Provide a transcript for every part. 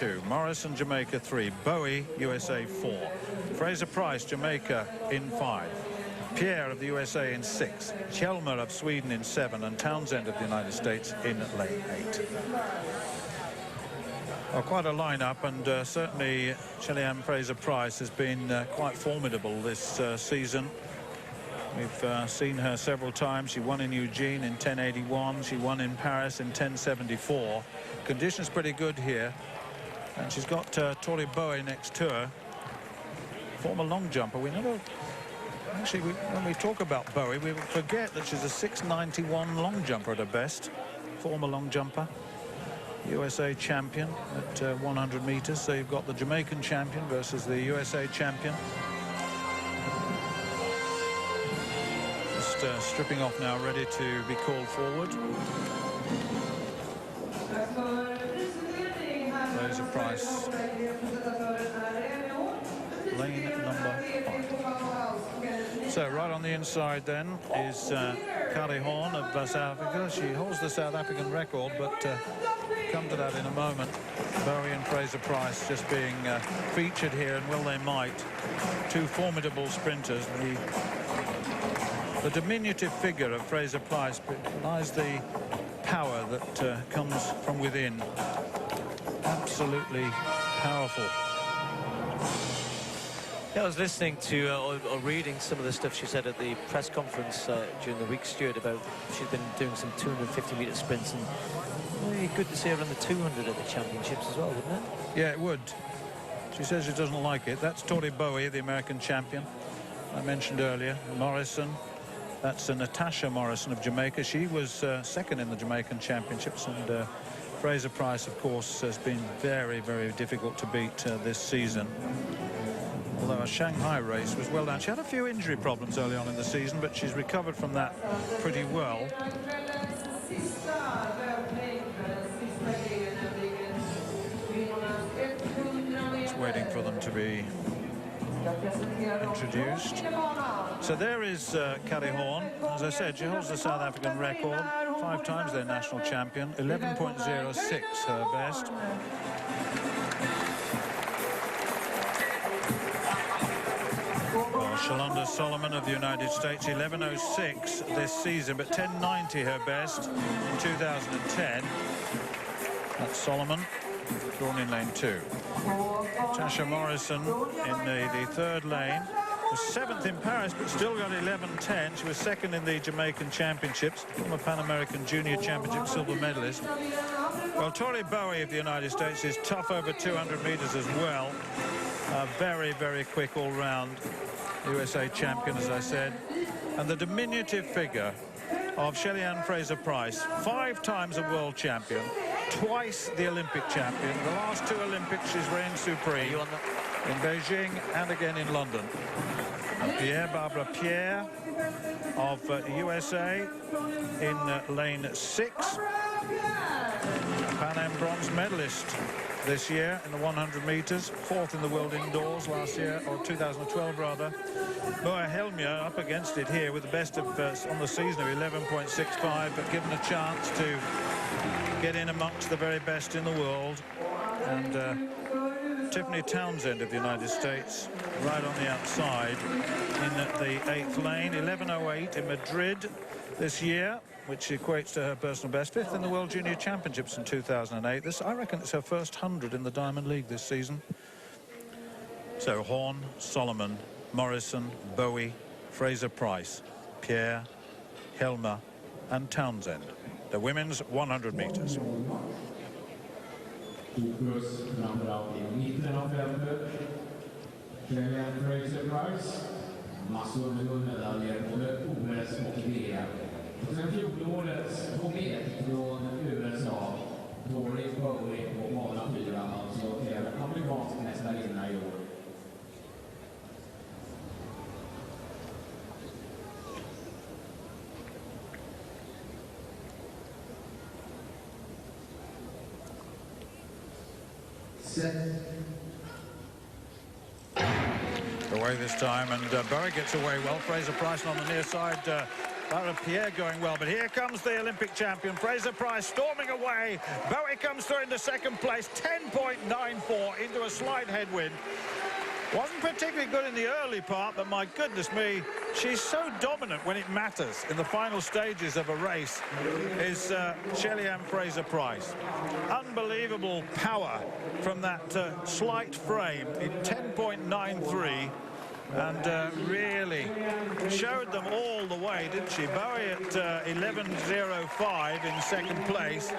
2, Morrison, Jamaica 3, Bowie, USA 4, Fraser Pryce, Jamaica in 5, Pierre of the USA in 6, Hjelmer of Sweden in 7, and Townsend of the United States in lane 8. Well, quite a lineup, and certainly Shelly Fraser Pryce has been quite formidable this season. We've seen her several times. She won in Eugene in 10:81. She won in Paris in 10:74. Conditions pretty good here. And she's got Tori Bowie next to her. Former long jumper. We never... Actually, when we talk about Bowie, we forget that she's a 6'91" long jumper at her best. Former long jumper. USA champion at 100 meters. So you've got the Jamaican champion versus the USA champion. Stripping off now, ready to be called forward. Fraser Pryce, lane number 5. So right on the inside then is Kari Horn of South Africa. She holds the South African record, but come to that in a moment. Bowie and Fraser Pryce just being featured here, and well they might. Two formidable sprinters. The diminutive figure of Fraser Pryce lies the power that comes from within. Absolutely powerful. Yeah, I was listening to or reading some of the stuff she said at the press conference during the week, Stuart, about she's been doing some 250-meter sprints, and really good to see her run the 200 at the championships as well, wouldn't it? Yeah, it would. She says she doesn't like it. That's Tori Bowie, the American champion I mentioned earlier. Morrison. That's Natasha Morrison of Jamaica. She was second in the Jamaican championships, and Fraser Pryce, of course, has been very, very difficult to beat this season. Although a Shanghai race was well done. She had a few injury problems early on in the season, but she's recovered from that pretty well. Just waiting for them to be introduced. So there is Kari Horn. As I said, she holds the South African record, 5 times their national champion, 11.06 her best. Well, Shalonda Solomon of the United States, 11.06 this season, but 10.90 her best in 2010. That's Solomon, drawn in lane 2. Tasha Morrison in the third lane. Was 7th in Paris, but still got 11.10. She was 2nd in the Jamaican Championships, former Pan American Junior Championship silver medalist. Well, Tori Bowie of the United States is tough over 200 meters as well. Very, very quick all-round USA champion, as I said. And the diminutive figure of Shelly Fraser Pryce, 5 times a world champion, twice the Olympic champion. The last 2 Olympics she's reigned supreme, in Beijing and again in London. Barbara Pierre of USA in lane 6. Pan Am bronze medalist this year in the 100 meters, 4th in the world indoors last year, or 2012 rather. Boa Helmia up against it here with the best of on the season of 11.65, but given a chance to get in amongst the very best in the world. And Tiffany Townsend of the United States right on the outside in the 8th lane, 11.08 in Madrid this year, which equates to her personal best, 5th in the World Junior Championships in 2008. This, I reckon, it's her first 100 in the Diamond League this season. So Horn, Solomon, Morrison, Bowie, Fraser Pryce, Pierre, Hjelmer and Townsend. The women's 100 meters. Fokus framförallt i mitten av fältet. Shelly Fraser Pryce, massor med guldmedaljer både OS och VM. Och sen fjolårets komet från USA, Tori Bowie och Mona 4, alltså är amerikansk mästarinna i år. Away this time, and Bowie gets away well. Fraser Pryce on the near side Pierre going well, but here comes the Olympic champion, Fraser Pryce, storming away. Bowie comes through into second place, 10.94 into a slight headwind. Wasn't particularly good in the early part, but my goodness me, she's so dominant when it matters in the final stages of a race, is Shelly Fraser Pryce. Unbelievable power from that slight frame in 10.93. And really showed them all the way, didn't she? Bowie at 11.05 in second place.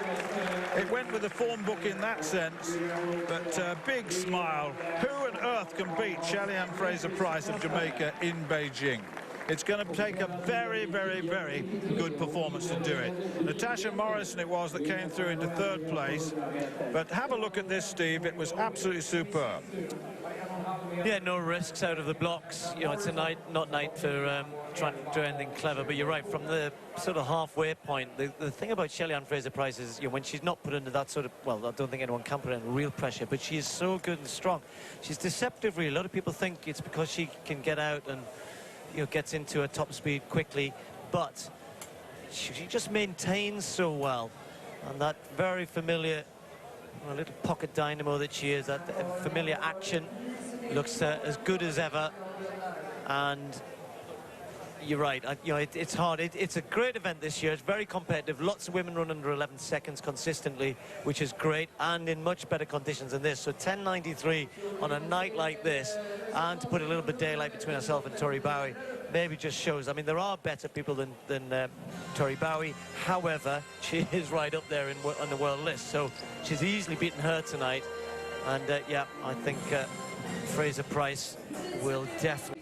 It went with the form book in that sense, but big smile. Who on earth can beat Shelly Fraser Pryce of Jamaica in Beijing? It's going to take a very, very, very good performance to do it. Natasha Morrison it was that came through into third place. But have a look at this, Steve. It was absolutely superb. Yeah, no risks out of the blocks. You know, it's a not night for trying to do anything clever. But you're right, from the sort of halfway point, the thing about Shelly Fraser Pryce is, you know, when she's not put under that sort of, well, I don't think anyone can put under real pressure, but she is so good and strong. She's deceptive, really. A lot of people think it's because she can get out and, you know, gets into a top speed quickly, but she just maintains so well. And that very familiar, little pocket dynamo that she is, that familiar action, looks as good as ever. And you're right, you know, it's hard. It's a great event this year. It's very competitive. Lots of women run under 11 seconds consistently, which is great, and in much better conditions than this. So 10.93 on a night like this, and to put a little bit of daylight between herself and Tori Bowie, maybe just shows. I mean, there are better people than Tori Bowie. However, she is right up there on the world list. So she's easily beaten her tonight. And yeah, I think Fraser Pryce will definitely.